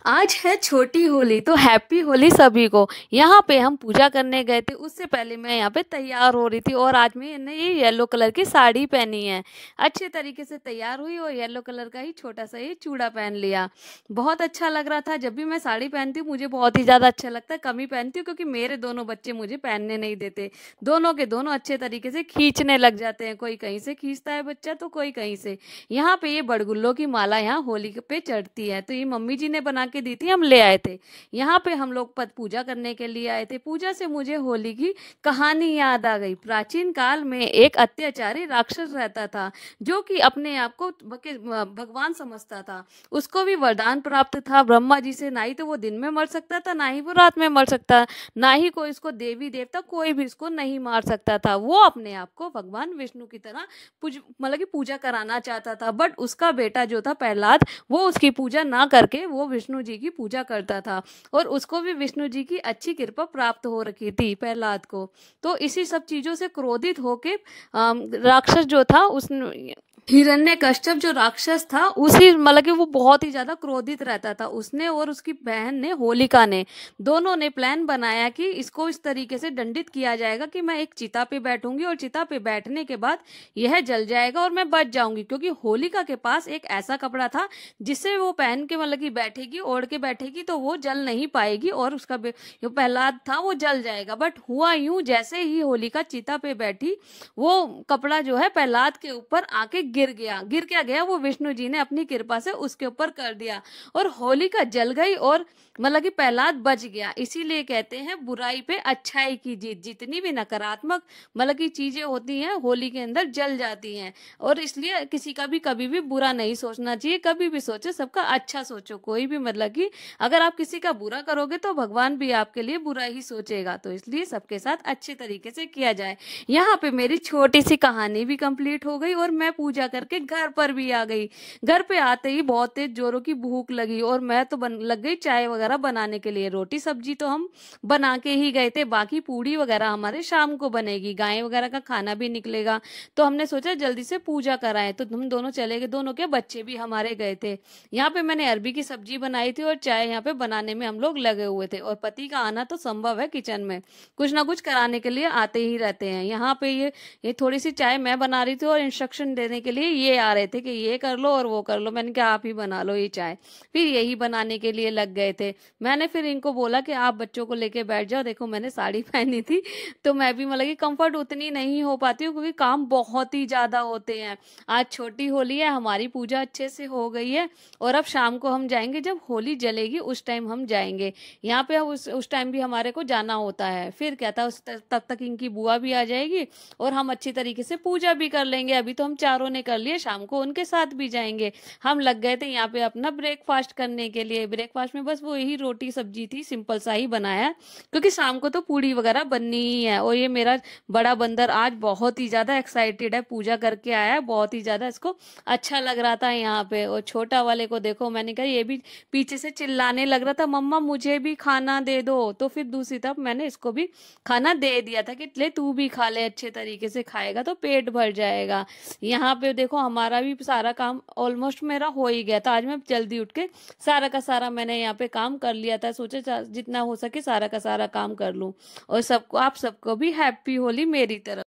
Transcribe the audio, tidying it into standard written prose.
आज है छोटी होली तो हैप्पी होली सभी को। यहाँ पे हम पूजा करने गए थे, उससे पहले मैं यहाँ पे तैयार हो रही थी और आज मैंने ये येलो कलर की साड़ी पहनी है। अच्छे तरीके से तैयार हुई और येलो कलर का ही छोटा सा ये चूड़ा पहन लिया। बहुत अच्छा लग रहा था। जब भी मैं साड़ी पहनती हूँ मुझे बहुत ही ज़्यादा अच्छा लगता है। कम ही पहनती हूँ क्योंकि मेरे दोनों बच्चे मुझे पहनने नहीं देते। दोनों के दोनों अच्छे तरीके से खींचने लग जाते हैं, कोई कहीं से खींचता है बच्चा तो कोई कहीं से। यहाँ पे ये बड़गुल्लों की माला यहाँ होली पे चढ़ती है, तो ये मम्मी जी ने बना के दी थी, हम ले आए थे। यहाँ पे हम लोग पद पूजा करने के लिए आए थे। पूजा से मुझे होली की कहानी याद आ गई। प्राचीन काल में एक अत्याचारी राक्षस रहता था जो कि अपने आप को भगवान समझता था। उसको भी वरदान प्राप्त था ब्रह्मा जी से, ना ही तो वो दिन में मर सकता था, ना ही वो रात में मर सकता, ना ही कोई इसको देवी देवता कोई भी इसको नहीं मार सकता था। वो अपने आप को भगवान विष्णु की तरह मतलब कि पूजा कराना चाहता था। बट उसका बेटा जो था प्रहलाद, वो उसकी पूजा ना करके वो विष्णु जी की पूजा करता था और उसको भी विष्णु जी की अच्छी कृपा प्राप्त हो रखी थी प्रहलाद को। तो इसी सब चीजों से क्रोधित होके राक्षस जो था उसने हिरण्यकश्यप जो राक्षस था उसी मतलब कि वो बहुत ही ज्यादा क्रोधित रहता था। उसने और उसकी बहन ने होलिका ने दोनों ने प्लान बनाया कि इसको इस तरीके से दंडित किया जाएगा कि मैं एक चिता पे बैठूंगी और चिता पे बैठने के बाद यह जल जाएगा और मैं बच जाऊंगी, क्योंकि होलिका के पास एक ऐसा कपड़ा था जिससे वो पहन के मतलब कि बैठेगी, ओढ़ के बैठेगी तो वो जल नहीं पाएगी और उसका जो प्रहलाद था वो जल जाएगा। बट हुआ यूं, जैसे ही होलिका चिता पे बैठी वो कपड़ा जो है प्रहलाद के ऊपर आके गिर गया। गिर क्या गया, वो विष्णु जी ने अपनी कृपा से उसके ऊपर कर दिया और होलिका जल गई और मतलब कि प्रहलाद बच गया। इसीलिए कहते हैं बुराई पे अच्छाई की जीत। जितनी भी नकारात्मक मतलब की चीजें होती हैं होली के अंदर जल जाती हैं। और इसलिए किसी का भी कभी भी बुरा नहीं सोचना चाहिए। कभी भी सोचो सबका अच्छा सोचो। कोई भी मतलब कि अगर आप किसी का बुरा करोगे तो भगवान भी आपके लिए बुरा ही सोचेगा। तो इसलिए सबके साथ अच्छे तरीके से किया जाए। यहाँ पे मेरी छोटी सी कहानी भी कंप्लीट हो गई और मैं पूजा करके घर पर भी आ गई। घर पे आते ही बहुत तेज जोरों की भूख लगी और मैं तो लग गई चाय वगैरह बनाने के लिए। रोटी सब्जी तो हम बना के ही गए थे, बाकी पूड़ी वगैरह हमारे शाम को बनेगी। गाय वगैरह का खाना भी निकलेगा तो हमने सोचा जल्दी से पूजा कराएं, तो हम दोनों चले गए। दोनों के बच्चे भी हमारे गए थे। यहाँ पे मैंने अरबी की सब्जी बनाई थी और चाय यहाँ पे बनाने में हम लोग लगे हुए थे। और पति का आना तो संभव है, किचन में कुछ ना कुछ कराने के लिए आते ही रहते हैं। यहाँ पे ये थोड़ी सी चाय मैं बना रही थी और इंस्ट्रक्शन देने के लिए ये आ रहे थे कि ये कर लो और वो कर लो। मैंने कहा आप ही बना लो ये चाय। फिर यही बनाने के लिए लग गए थे। मैंने फिर इनको बोला कि आप बच्चों को लेके बैठ जाओ। देखो मैंने साड़ी पहनी थी तो मैं भी मतलब कि कंफर्ट उतनी नहीं हो पाती हूँ क्योंकि काम बहुत ही ज्यादा होते हैं। आज छोटी होली है, हमारी पूजा अच्छे से हो गई है और अब शाम को हम जाएंगे, जब होली जलेगी उस टाइम हम जाएंगे। यहाँ पे उस टाइम भी हमारे को जाना होता है। फिर क्या था, तब तक इनकी बुआ भी आ जाएगी और हम अच्छी तरीके से पूजा भी कर लेंगे। अभी तो हम चारों ने कर लिए, शाम को उनके साथ भी जाएंगे। हम लग गए थे यहाँ पे अपना ब्रेकफास्ट करने के लिए। ब्रेकफास्ट में बस वो यही रोटी सब्जी थी, सिंपल सा ही बनाया क्योंकि शाम को तो पूड़ी वगैरह बननी ही है। और ये मेरा बड़ा बंदर आज बहुत ही ज्यादा एक्साइटेड है, पूजा करके आया है, बहुत ही ज्यादा इसको अच्छा लग रहा था यहाँ पे। और छोटा वाले को देखो, मैंने कहा ये भी पीछे से चिल्लाने लग रहा था मम्मा मुझे भी खाना दे दो। तो फिर दूसरी तरफ मैंने इसको भी खाना दे दिया था कि ले तू भी खा ले, अच्छे तरीके से खाएगा तो पेट भर जाएगा। यहाँ पे देखो हमारा भी सारा काम ऑलमोस्ट मेरा हो ही गया था। आज मैं जल्दी उठ के सारा का सारा मैंने यहाँ पे काम कर लिया था। सोचा जितना हो सके सारा का सारा काम कर लूं। और सबको, आप सबको भी हैप्पी होली मेरी तरफ।